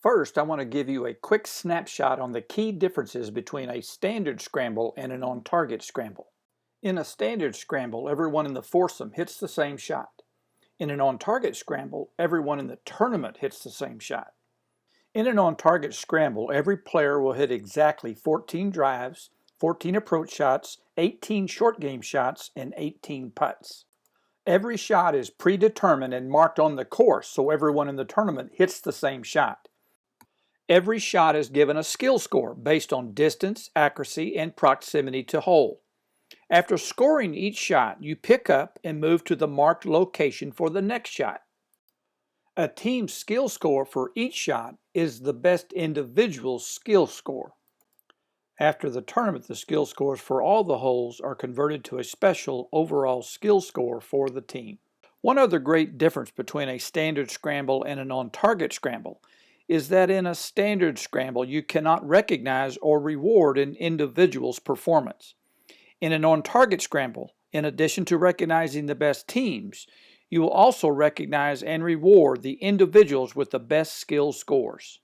First, I want to give you a quick snapshot on the key differences between a standard scramble and an on-target scramble. In a standard scramble, everyone in the foursome hits the same shot. In an on-target scramble, everyone in the tournament hits the same shot. In an on-target scramble, every player will hit exactly 14 drives, 14 approach shots, 18 short game shots, and 18 putts. Every shot is predetermined and marked on the course, so everyone in the tournament hits the same shot. Every shot is given a skill score based on distance, accuracy, and proximity to hole. After scoring each shot, you pick up and move to the marked location for the next shot. A team's skill score for each shot is the best individual skill score. After the tournament, the skill scores for all the holes are converted to a special overall skill score for the team. One other great difference between a standard scramble and an on-target scramble is that in a standard scramble you cannot recognize or reward an individual's performance. In an on-target scramble, in addition to recognizing the best teams, you will also recognize and reward the individuals with the best skill scores.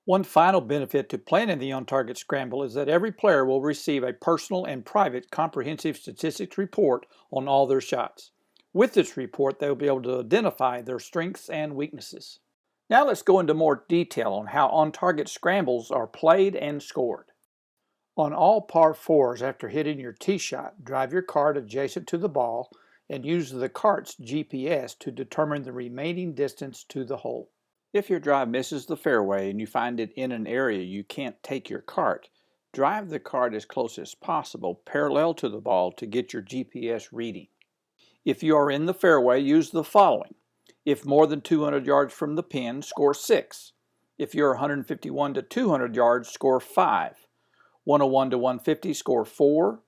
One final benefit to playing in the on-target scramble is that every player will receive a personal and private comprehensive statistics report on all their shots. With this report, they will be able to identify their strengths and weaknesses. Now let's go into more detail on how on-target scrambles are played and scored. On all par 4s, after hitting your tee shot, drive your cart adjacent to the ball and use the cart's GPS to determine the remaining distance to the hole. If your drive misses the fairway and you find it in an area you can't take your cart, drive the cart as close as possible parallel to the ball to get your GPS reading. If you are in the fairway, use the following. If more than 200 yards from the pin, score 6. If you're 151 to 200 yards, score 5. 101 to 150, score 4.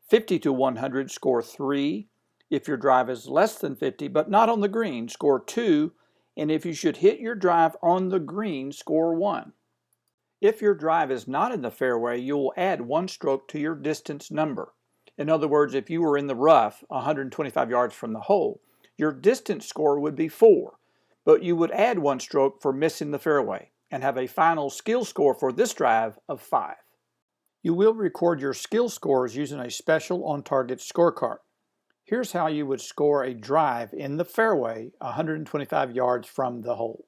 50 to 100, score 3. If your drive is less than 50 but not on the green, score 2. And if you should hit your drive on the green, score 1. If your drive is not in the fairway, you will add 1 stroke to your distance number. In other words, if you were in the rough 125 yards from the hole, your distance score would be 4, but you would add 1 stroke for missing the fairway and have a final skill score for this drive of 5. You will record your skill scores using a special on-target scorecard. Here's how you would score a drive in the fairway 125 yards from the hole.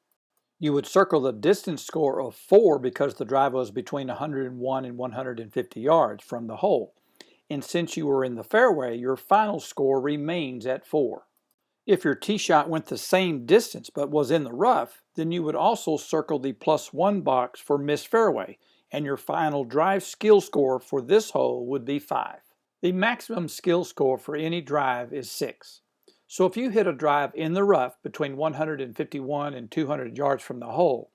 You would circle the distance score of 4 because the drive was between 101 and 150 yards from the hole. And since you were in the fairway, your final score remains at 4. If your tee shot went the same distance but was in the rough, then you would also circle the +1 box for missed fairway, and your final drive skill score for this hole would be 5. The maximum skill score for any drive is 6. So if you hit a drive in the rough between 151 and 200 yards from the hole,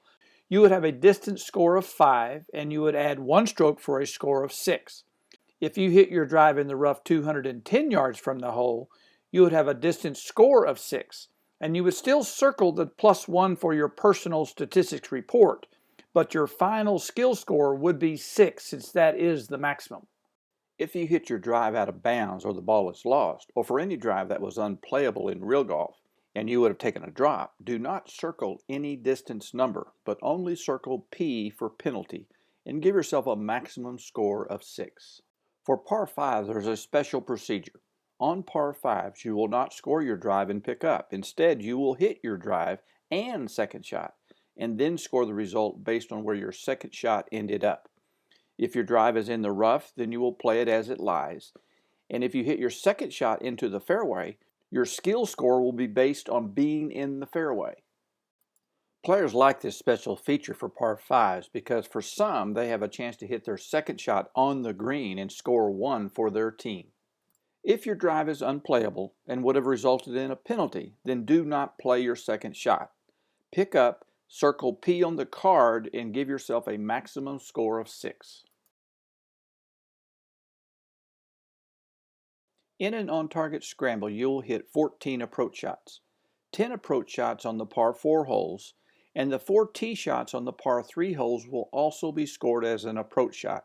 you would have a distance score of 5 and you would add 1 stroke for a score of 6. If you hit your drive in the rough 210 yards from the hole, you would have a distance score of 6 and you would still circle the +1 for your personal statistics report, but your final skill score would be 6 since that is the maximum. If you hit your drive out of bounds or the ball is lost, or for any drive that was unplayable in real golf, and you would have taken a drop, do not circle any distance number, but only circle P for penalty, and give yourself a maximum score of 6. For par 5, there's a special procedure. On par 5s, you will not score your drive and pick up. Instead, you will hit your drive and second shot, and then score the result based on where your second shot ended up. If your drive is in the rough, then you will play it as it lies. And if you hit your second shot into the fairway, your skill score will be based on being in the fairway. Players like this special feature for par 5s because for some, they have a chance to hit their second shot on the green and score 1 for their team. If your drive is unplayable and would have resulted in a penalty, then do not play your second shot. Pick up, circle P on the card, and give yourself a maximum score of 6. In an on-target scramble, you'll hit 14 approach shots, 10 approach shots on the par 4 holes, and the 4 tee shots on the par 3 holes will also be scored as an approach shot.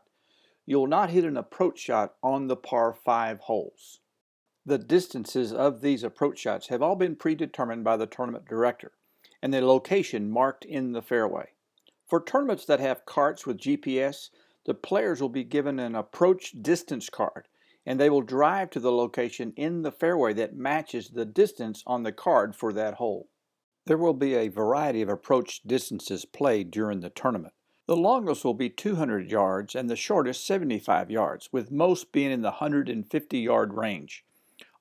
You will not hit an approach shot on the par 5 holes. The distances of these approach shots have all been predetermined by the tournament director, and the location marked in the fairway. For tournaments that have carts with GPS, the players will be given an approach distance card, and they will drive to the location in the fairway that matches the distance on the card for that hole. There will be a variety of approach distances played during the tournament. The longest will be 200 yards and the shortest 75 yards, with most being in the 150-yard range.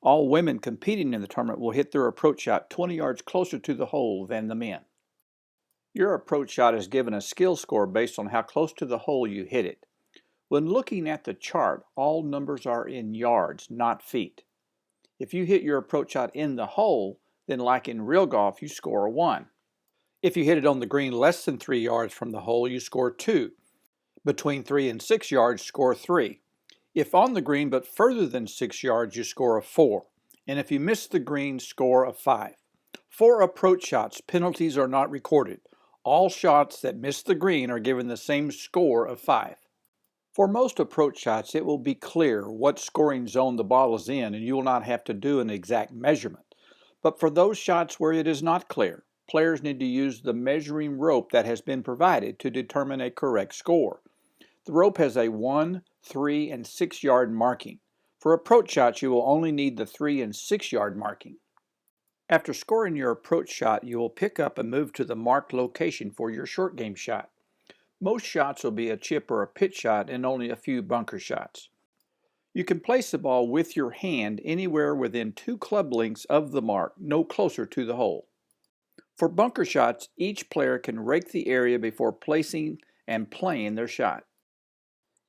All women competing in the tournament will hit their approach shot 20 yards closer to the hole than the men. Your approach shot is given a skill score based on how close to the hole you hit it. When looking at the chart, all numbers are in yards, not feet. If you hit your approach shot in the hole, then like in real golf, you score a 1. If you hit it on the green less than 3 yards from the hole, you score 2. Between 3 and 6 yards, score 3. If on the green but further than 6 yards, you score a 4. And if you miss the green, score a 5. For approach shots, penalties are not recorded. All shots that miss the green are given the same score of 5. For most approach shots, it will be clear what scoring zone the ball is in, and you will not have to do an exact measurement. But for those shots where it is not clear, players need to use the measuring rope that has been provided to determine a correct score. The rope has a 1, 3, and 6 yard marking. For approach shots, you will only need the 3 and 6 yard marking. After scoring your approach shot, you will pick up and move to the marked location for your short game shot. Most shots will be a chip or a pitch shot and only a few bunker shots. You can place the ball with your hand anywhere within 2 club lengths of the mark, no closer to the hole. For bunker shots, each player can rake the area before placing and playing their shot.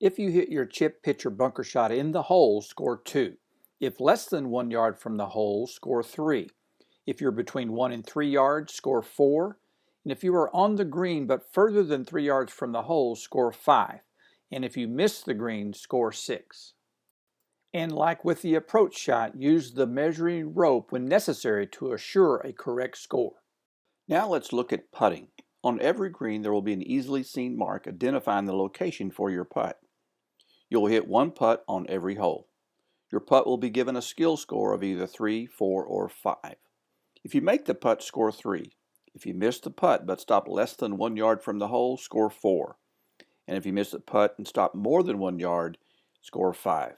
If you hit your chip, pitch, or bunker shot in the hole, score 2. If less than 1 yard from the hole, score 3. If you're between 1 and 3 yards, score 4. And if you are on the green but further than 3 yards from the hole, score 5. And if you miss the green, score 6. And like with the approach shot, use the measuring rope when necessary to assure a correct score. Now let's look at putting. On every green there will be an easily seen mark identifying the location for your putt. You'll hit one putt on every hole. Your putt will be given a skill score of either 3, 4, or 5. If you make the putt, score 3. If you miss the putt but stop less than 1 yard from the hole, score 4. And if you miss the putt and stop more than 1 yard, score 5.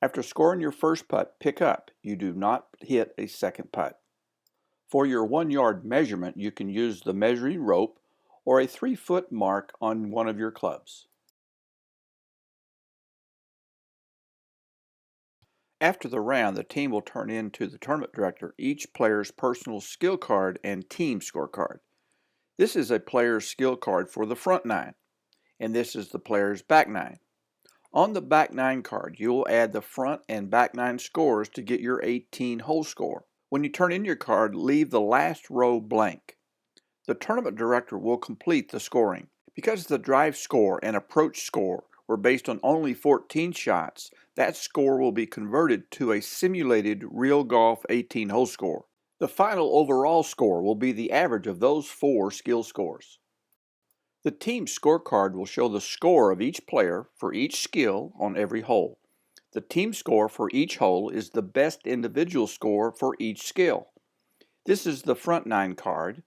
After scoring your first putt, pick up. You do not hit a second putt. For your 1 yard measurement, you can use the measuring rope or a 3-foot mark on one of your clubs. After the round, the team will turn in to the tournament director each player's personal skill card and team scorecard. This is a player's skill card for the front 9, and this is the player's back 9. On the back 9 card, you will add the front and back 9 scores to get your 18-hole score. When you turn in your card, leave the last row blank. The tournament director will complete the scoring. Because the drive score and approach score were based on only 14 shots, that score will be converted to a simulated real golf 18-hole score. The final overall score will be the average of those 4 skill scores. The team scorecard will show the score of each player for each skill on every hole. The team score for each hole is the best individual score for each skill. This is the front 9 card,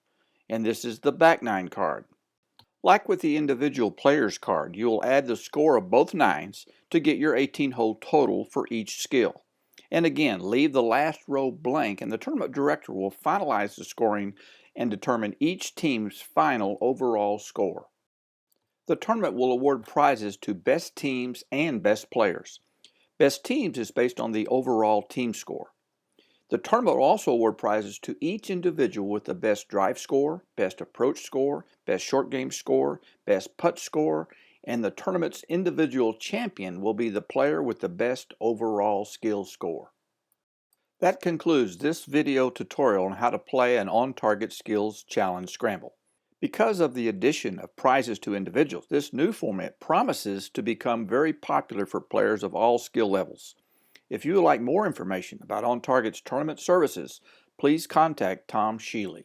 and this is the back 9 card. Like with the individual player's card, you will add the score of both 9s to get your 18-hole total for each skill. And again, leave the last row blank, and the tournament director will finalize the scoring and determine each team's final overall score. The tournament will award prizes to best teams and best players. Best teams is based on the overall team score. The tournament will also award prizes to each individual with the best drive score, best approach score, best short game score, best putt score, and the tournament's individual champion will be the player with the best overall skill score. That concludes this video tutorial on how to play an on-target skills challenge scramble. Because of the addition of prizes to individuals, this new format promises to become very popular for players of all skill levels. If you would like more information about On Target's tournament services, please contact Tom Sheely.